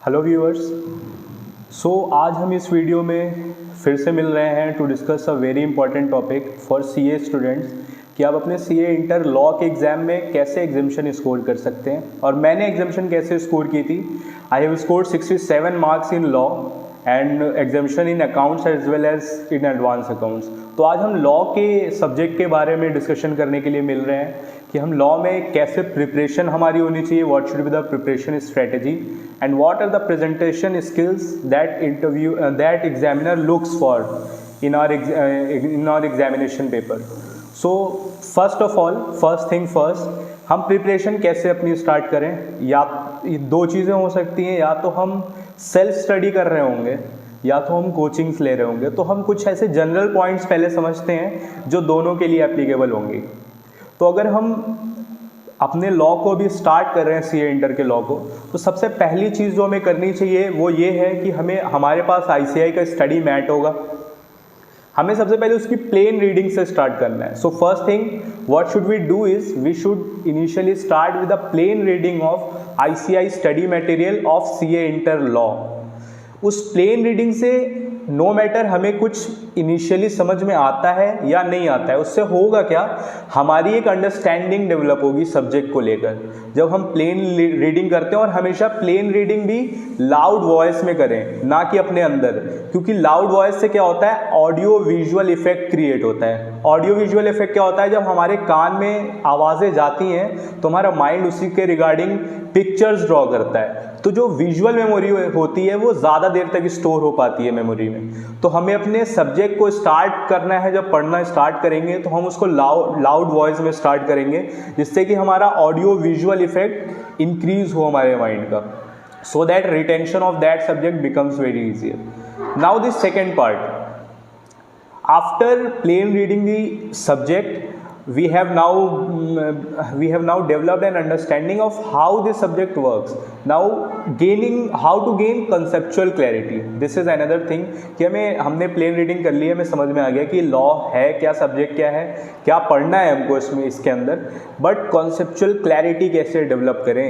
Hello viewers. आज हम इस वीडियो में फिर से मिल रहे हैं to discuss a very important topic for CA students कि आप अपने सीए इंटर लॉ के एग्ज़ाम में कैसे एग्जामिशन स्कोर कर सकते हैं। और मैंने एग्जामिशन कैसे स्कोर की थी। I have scored 67 marks in law and exemption in accounts as well as in advance accounts. तो आज हम लॉ के सब्जेक्ट के बारे में डिस्कशन करने के लिए मिल रहे हैं कि हम लॉ में कैसे प्रिपरेशन हमारी होनी चाहिए, what should be the preparation strategy and what are the presentation skills that examiner looks for in our examination paper. So first of all, first thing first, हम प्रिपरेशन कैसे अपनी स्टार्ट करें। या दो चीज़ें हो सकती हैं, या तो हम सेल्फ स्टडी कर रहे होंगे या तो हम कोचिंग्स ले रहे होंगे। तो हम कुछ ऐसे जनरल पॉइंट्स पहले समझते हैं जो दोनों के लिए एप्लीकेबल होंगी। तो अगर हम अपने लॉ को भी स्टार्ट कर रहे हैं, सीए इंटर के लॉ को, तो सबसे पहली चीज़ जो हमें करनी चाहिए वो ये है कि हमारे पास आईसीएआई का स्टडी मैट होगा। हमें सबसे पहले उसकी प्लेन रीडिंग से स्टार्ट करना है। So first thing what should we do is we should initially start with the plain reading of ICAI study material of CA inter law. उस प्लेन रीडिंग से नो मैटर हमें कुछ initially समझ में आता है या नहीं आता है, उससे होगा क्या, हमारी एक अंडरस्टैंडिंग डेवलप होगी सब्जेक्ट को लेकर। जब हम प्लेन रीडिंग करते हैं, और हमेशा प्लेन रीडिंग भी लाउड वॉइस में करें, ना कि अपने अंदर, क्योंकि लाउड वॉइस से क्या होता है, ऑडियो विजुअल इफेक्ट क्रिएट होता है। ऑडियो विजुअल इफेक्ट क्या होता है, जब हमारे कान में आवाज़ें जाती हैं तो हमारा माइंड उसी के रिगार्डिंग पिक्चर्स ड्रॉ करता है। तो जो विजुअल मेमोरी होती है वो ज़्यादा देर तक स्टोर हो पाती है मेमोरी में। तो हमें अपने सब्जेक्ट को स्टार्ट करना है, जब पढ़ना स्टार्ट करेंगे तो हम उसको लाउड वॉइस में स्टार्ट करेंगे, जिससे कि हमारा ऑडियो विजुअल इफेक्ट इंक्रीज हो हमारे माइंड का, so that retention of that subject becomes very easier. Now this second part, after plain reading the subject we have now developed an understanding of how this subject works. Now how to gain conceptual clarity, this is another thing कि हमने plane reading कर ली है, हमें समझ में आ गया कि law है क्या, सब्जेक्ट क्या है, क्या पढ़ना है हमको इसके अंदर, बट कॉन्सेप्चुअल क्लैरिटी कैसे डेवलप करें।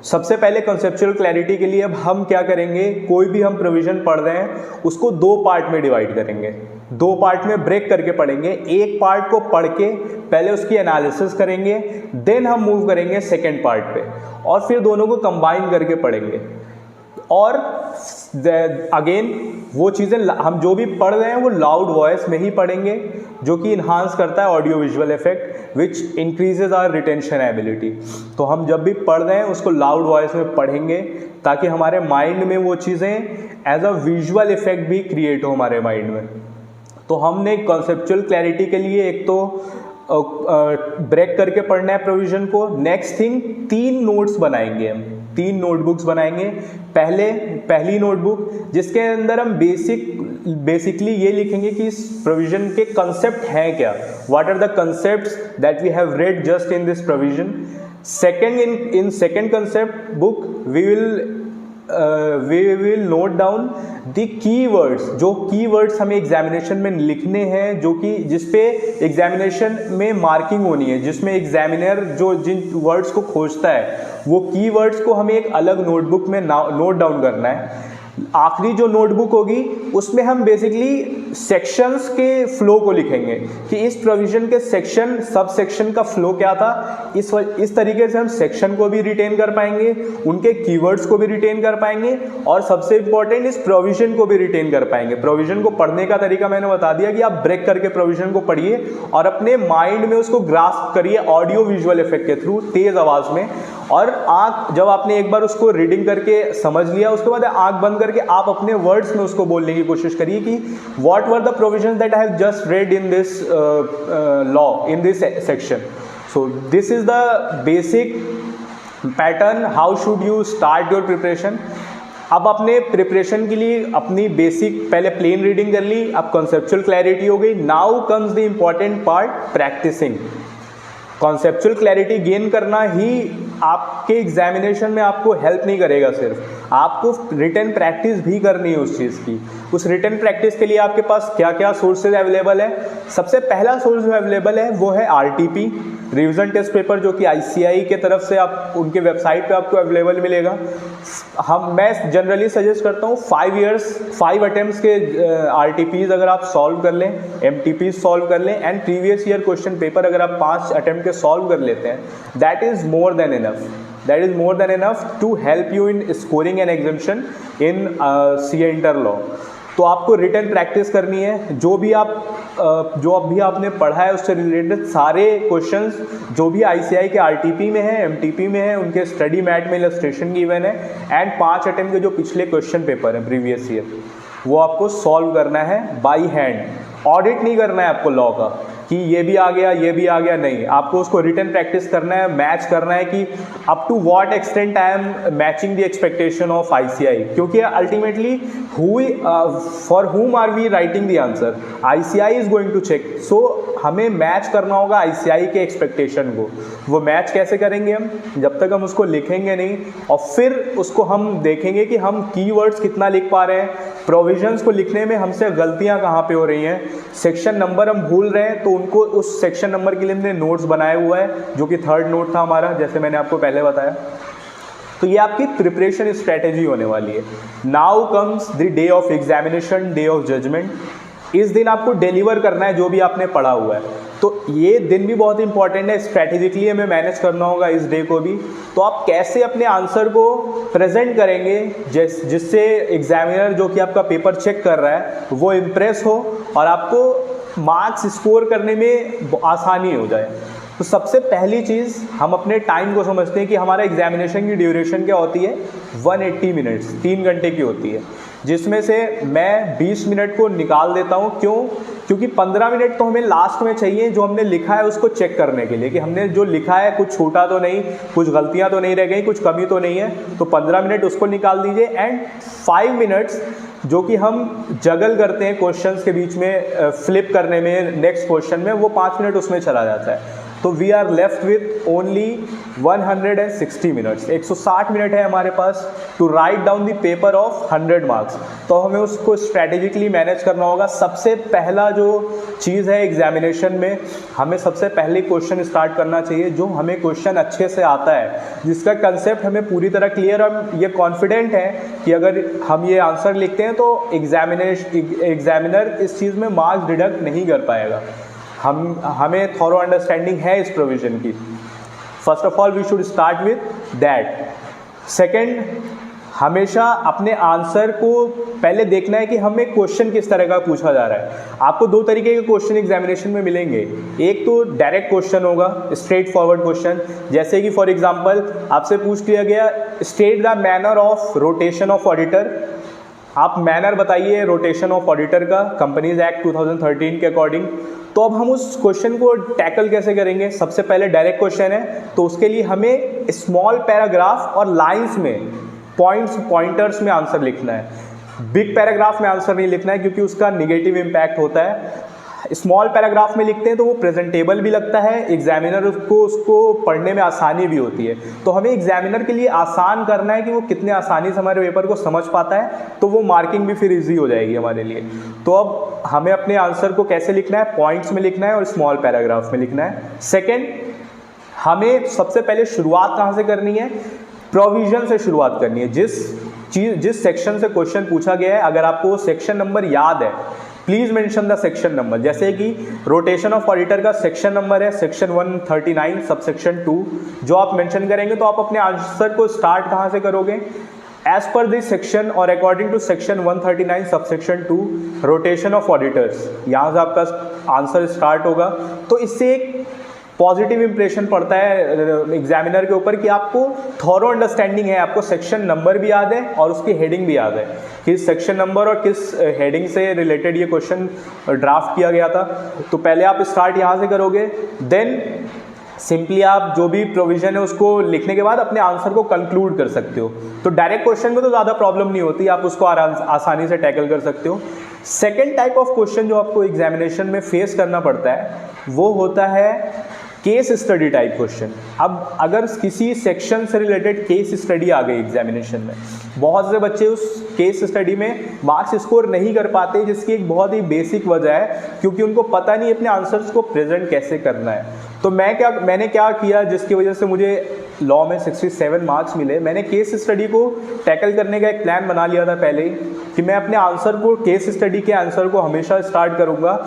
सबसे पहले कॉन्सेप्चुअल क्लैरिटी के लिए अब हम क्या करेंगे, कोई भी हम प्रोविजन पढ़ रहे हैं उसको दो पार्ट में डिवाइड करेंगे, दो पार्ट में ब्रेक करके पढ़ेंगे। एक पार्ट को पढ़ के पहले उसकी एनालिसिस करेंगे, देन हम मूव करेंगे सेकेंड पार्ट पे, और फिर दोनों को कंबाइन करके पढ़ेंगे। और अगेन वो चीज़ें हम जो भी पढ़ रहे हैं वो लाउड वॉइस में ही पढ़ेंगे, जो कि इन्हांस करता है audio visual effect which increases our retention ability. तो हम जब भी पढ़ रहे हैं उसको लाउड वॉइस में पढ़ेंगे, ताकि हमारे माइंड में वो चीज़ें एज अ विजुअल इफेक्ट भी क्रिएट हो हमारे माइंड में। तो हमने कॉन्सेप्चुअल क्लैरिटी के लिए एक तो ब्रेक करके पढ़ना है प्रोविजन को। नेक्स्ट थिंग, 3 नोट्स बनाएंगे, हम 3 नोटबुक्स बनाएंगे। पहली नोटबुक जिसके अंदर हम बेसिकली ये लिखेंगे कि इस प्रोविजन के कंसेप्ट हैं क्या, what are the concepts that we have read just in this provision. Second, in second concept book we will note down the keywords, जो keywords हमें एग्जामिनेशन में लिखने हैं, जो कि जिसपे एग्जामिनेशन में मार्किंग होनी है, जिसमें एग्जामिनर जो जिन वर्ड्स को खोजता है वो कीवर्ड्स को हमें एक अलग नोटबुक में नोट डाउन करना है। आखिरी जो नोटबुक होगी उसमें हम बेसिकली सेक्शंस के फ्लो को लिखेंगे कि इस प्रोविजन के सेक्शन, सब सेक्शन का फ्लो क्या था। इस तरीके से हम सेक्शन को भी रिटेन कर पाएंगे, उनके कीवर्ड्स को भी रिटेन कर पाएंगे, और सबसे इंपॉर्टेंट इस प्रोविजन को भी रिटेन कर पाएंगे। प्रोविजन को पढ़ने का तरीका मैंने बता दिया कि आप ब्रेक करके प्रोविजन को पढ़िए और अपने माइंड में उसको ग्रास्प करिए ऑडियो विजुअल इफेक्ट के थ्रू, तेज आवाज में। और जब आपने एक बार उसको रीडिंग करके समझ लिया, उसके बाद आंख बंद करके आप अपने वर्ड्स में उसको बोलने की कोशिश करिए कि what were the provisions that I have just red in this law, in this section. So this is the basic pattern, how should you start your preparation. अब अपने प्रिपरेशन के लिए अपनी बेसिक पहले प्लेन रीडिंग कर ली, अब conceptual clarity हो गई। Now comes the important part, practising. Conceptual clarity gain करना ही आपके एग्जामिनेशन में आपको हेल्प नहीं करेगा सिर्फ, आपको रिटन प्रैक्टिस भी करनी है उस चीज़ की। उस रिटन प्रैक्टिस के लिए आपके पास क्या क्या सोर्सेज अवेलेबल है? सबसे पहला सोर्स जो अवेलेबल है वो है RTP रिवीजन टेस्ट पेपर, जो कि ICAI के तरफ से आप उनके वेबसाइट पे आपको अवेलेबल मिलेगा। मैं जनरली सजेस्ट करता हूँ 5 years 5 अटेम्प्ट्स के RTPs अगर आप सॉल्व कर लें, MTPs सॉल्व कर लें and previous year question paper अगर आप 5 अटेम्प्ट के सॉल्व कर लेते हैं, that is more than enough to help you in scoring an examination in CA inter law. तो आपको रिटन प्रैक्टिस करनी है। जो अभी आपने पढ़ा है उससे रिलेटेड सारे क्वेश्चंस जो भी ICAI के RTP में है, MTP में है, उनके स्टडी मैट में इलस्ट्रेशन गिवन है एंड 5 अटेम्प्ट के जो पिछले क्वेश्चन पेपर है प्रीवियस ईयर, वो आपको सॉल्व करना है बाई हैंड। ऑडिट नहीं करना है आपको लॉ का कि ये भी आ गया, नहीं, आपको उसको रिटन प्रैक्टिस करना है, मैच करना है कि up to what extent I am matching the expectation of ICAI, क्योंकि ultimately for whom are we writing the answer, ICAI is going to check. सो हमें मैच करना होगा ICAI के एक्सपेक्टेशन को। वो मैच कैसे करेंगे हम? जब तक हम उसको लिखेंगे नहीं और फिर उसको हम देखेंगे कि हम कीवर्ड्स कितना लिख पा रहे हैं, प्रोविजंस को लिखने में हमसे गलतियां कहाँ पे हो रही हैं, सेक्शन नंबर हम भूल रहे हैं तो उनको उस सेक्शन नंबर के लिए हमने नोट्स बनाया हुआ है, जो कि 3rd नोट था हमारा, जैसे मैंने आपको पहले बताया। तो ये आपकी प्रिपरेशन स्ट्रेटेजी होने वाली है। Now comes the day of examination, day of judgement. इस दिन आपको डिलीवर करना है जो भी आपने पढ़ा हुआ है। तो ये दिन भी बहुत इंपॉर्टेंट है, स्ट्रैटेजिकली हमें मैनेज करना होगा इस डे को भी। तो आप कैसे अपने आंसर को प्रेजेंट करेंगे जिससे एग्जामिनर जो कि आपका पेपर चेक कर रहा है वो इम्प्रेस हो और आपको मार्क्स स्कोर करने में आसानी हो जाए। तो सबसे पहली चीज़, हम अपने टाइम को समझते हैं कि हमारा एग्जामिनेशन की ड्यूरेशन क्या होती है, 180 मिनट्स, 3 घंटे की होती है, जिसमें से मैं 20 मिनट को निकाल देता हूँ। क्यों? क्योंकि 15 मिनट तो हमें लास्ट में चाहिए जो हमने लिखा है उसको चेक करने के लिए कि हमने जो लिखा है कुछ छूटा तो नहीं, कुछ गलतियाँ तो नहीं रह गई, कुछ कमी तो नहीं है। तो 15 मिनट उसको निकाल दीजिए एंड 5 मिनट्स जो कि हम जगल करते हैं क्वेश्चंस के बीच में, फ्लिप करने में नेक्स्ट क्वेश्चन में, वो 5 मिनट उसमें चला जाता है। तो we are left with only 160 minutes, 160 minute है हमारे पास to write down the paper of 100 marks. तो हमें उसको स्ट्रैटेजिकली मैनेज करना होगा। सबसे पहला जो चीज़ है एग्जामिनेशन में, हमें सबसे पहले क्वेश्चन स्टार्ट करना चाहिए जो हमें क्वेश्चन अच्छे से आता है, जिसका कंसेप्ट हमें पूरी तरह क्लियर, हम ये कॉन्फिडेंट हैं कि अगर हम ये आंसर लिखते हैं तो एग्जामिनर इस चीज़ में मार्क्स डिडक्ट नहीं कर पाएगा। हमें थॉरो अंडरस्टैंडिंग है इस प्रोविजन की। First of all we should start with that. Second, हमेशा अपने आंसर को पहले देखना है कि हमें क्वेश्चन किस तरह का पूछा जा रहा है। आपको 2 तरीके के क्वेश्चन एग्जामिनेशन में मिलेंगे। एक तो डायरेक्ट क्वेश्चन होगा, स्ट्रेट फॉरवर्ड क्वेश्चन, जैसे कि फॉर एग्जांपल आपसे पूछ लिया गया state the manner of rotation of auditor. आप मैनर बताइए रोटेशन ऑफ ऑडिटर का कंपनीज एक्ट 2013 के अकॉर्डिंग। तो अब हम उस क्वेश्चन को टैकल कैसे करेंगे? सबसे पहले डायरेक्ट क्वेश्चन है तो उसके लिए हमें स्मॉल पैराग्राफ और लाइंस में पॉइंटर्स में आंसर लिखना है। बिग पैराग्राफ में आंसर नहीं लिखना है क्योंकि उसका निगेटिव इम्पैक्ट होता है। स्मॉल पैराग्राफ में लिखते हैं तो वो प्रेजेंटेबल भी लगता है, एग्जामिनर को उसको पढ़ने में आसानी भी होती है। तो हमें एग्जामिनर के लिए आसान करना है कि वो कितने आसानी से हमारे पेपर को समझ पाता है, तो वो मार्किंग भी फिर इजी हो जाएगी हमारे लिए। तो अब हमें अपने आंसर को कैसे लिखना है? पॉइंट्स में लिखना है और स्मॉल पैराग्राफ में लिखना है। सेकेंड, हमें सबसे पहले शुरुआत कहाँ से करनी है? प्रोविजन से शुरुआत करनी है। जिस सेक्शन से क्वेश्चन पूछा गया है, अगर आपको सेक्शन नंबर याद है, please mention the section number. जैसे कि रोटेशन ऑफ ऑडिटर का सेक्शन नंबर है सेक्शन 139 सबसेक्शन 2, जो आप मेंशन करेंगे तो आप अपने आंसर को स्टार्ट कहाँ से करोगे? एज पर दिस सेक्शन और according to section 139 subsection 2 rotation of auditors, यहाँ से आपका आंसर स्टार्ट होगा। तो इससे एक पॉजिटिव इंप्रेशन पड़ता है एग्जामिनर के ऊपर कि आपको थॉरो अंडरस्टैंडिंग है, आपको सेक्शन नंबर भी याद है और उसकी हेडिंग भी याद है, किस सेक्शन नंबर और किस हेडिंग से रिलेटेड ये क्वेश्चन ड्राफ्ट किया गया था। तो पहले आप स्टार्ट यहाँ से करोगे, देन सिंपली आप जो भी प्रोविजन है उसको लिखने के बाद अपने आंसर को कंक्लूड कर सकते हो। तो डायरेक्ट क्वेश्चन में तो ज़्यादा प्रॉब्लम नहीं होती, आप उसको आसानी से टैकल कर सकते हो। सेकेंड टाइप ऑफ क्वेश्चन जो आपको एग्जामिनेशन में फेस करना पड़ता है वो होता है केस स्टडी टाइप क्वेश्चन। अब अगर किसी सेक्शन से रिलेटेड केस स्टडी आ गई एग्जामिनेशन में, बहुत से बच्चे उस केस स्टडी में मार्क्स स्कोर नहीं कर पाते, जिसकी एक बहुत ही बेसिक वजह है क्योंकि उनको पता नहीं अपने आंसर्स को प्रेजेंट कैसे करना है। तो मैंने क्या किया जिसकी वजह से मुझे लॉ में 67 मार्क्स मिले, मैंने केस स्टडी को टैकल करने का एक प्लान बना लिया था पहले ही कि मैं अपने आंसर को, केस स्टडी के आंसर को हमेशा स्टार्ट करूँगा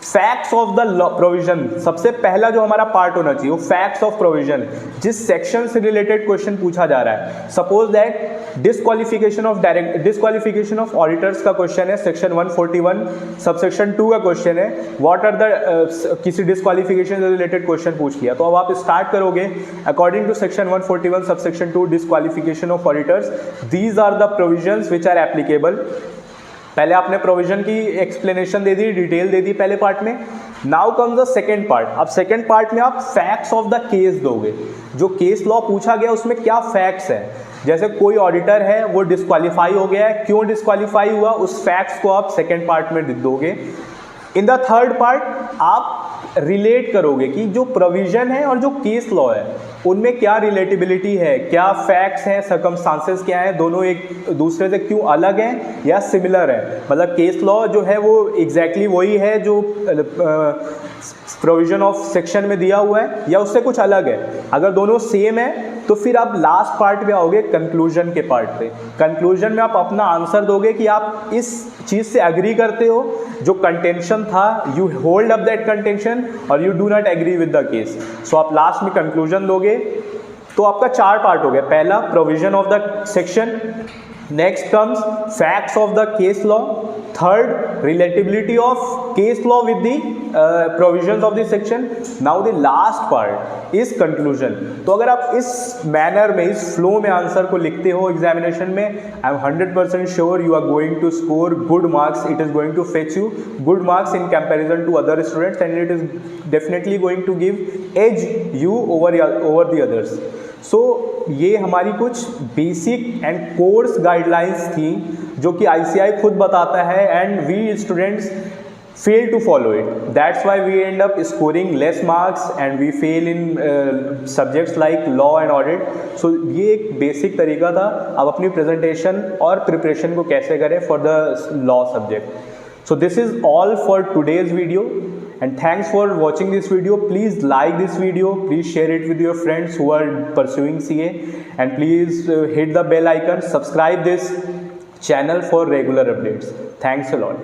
facts of the law provision. सबसे पहला जो हमारा पार्ट होना चाहिए वो फैक्ट्स ऑफ प्रोविजन, जिस सेक्शन से रिलेटेड क्वेश्चन पूछा जा रहा है। Suppose that disqualification of auditors का क्वेश्चन है, सेक्शन 141 सबसेक्शन 2 का क्वेश्चन है, व्हाट आर द किसी डिस्क्वालिफिकेशन से रिलेटेड क्वेश्चन पूछ लिया, तो अब आप स्टार्ट करोगे according to section 141 subsection 2 disqualification of auditors, these are the provisions which are applicable. पहले आपने प्रोविजन की एक्सप्लेनेशन दे दी, डिटेल दे दी पहले पार्ट में। Now comes the second part. अब सेकेंड पार्ट में आप फैक्ट्स ऑफ द केस दोगे, जो केस लॉ पूछा गया उसमें क्या फैक्ट्स है। जैसे कोई ऑडिटर है वो डिस्क्वालीफाई हो गया है, क्यों डिस्क्वालीफाई हुआ, उस फैक्ट्स को आप सेकेंड पार्ट में दोगे। इन द थर्ड पार्ट आप रिलेट करोगे कि जो प्रोविजन है और जो केस लॉ है उनमें क्या रिलेटिबिलिटी है, क्या फैक्ट्स हैं, सर्कमस्टांसेस क्या हैं, दोनों एक दूसरे से क्यों अलग हैं या सिमिलर है। मतलब केस लॉ जो है वो एग्जैक्टली वही है जो प्रोविजन ऑफ सेक्शन में दिया हुआ है या उससे कुछ अलग है। अगर दोनों सेम है तो फिर आप लास्ट पार्ट में आओगे कंक्लूजन के पार्ट पे। कंक्लूजन में आप अपना आंसर दोगे कि आप इस चीज़ से एग्री करते हो, जो कंटेंशन था you hold up that contention और you do not agree with the case. So आप लास्ट में कंक्लूजन दोगे। तो आपका 4 पार्ट हो गया। पहला provision of the section, next comes facts of the case law, third relatability of case law with the provisions of the section, now the last part is conclusion. तो अगर आप इस मैनर में, इस फ्लो में आंसर को लिखते हो एग्जामिनेशन में, I am 100% sure you are going to score good marks. It is going to fetch you good marks in comparison to other students and it is definitely going to give edge you over the others. So ये हमारी कुछ basic and course guidelines थी जो कि ICAI खुद बताता है and we students fail to follow it. That's why we end up scoring less marks and we fail in subjects like law and audit. So ये एक बेसिक तरीका था अब अपनी प्रेजेंटेशन और प्रिपरेशन को कैसे करें for the law subject. So this is all for today's video and thanks for watching this video. Please like this video, please share it with your friends who are pursuing CA and please hit the bell icon, subscribe this channel for regular updates. Thanks a lot.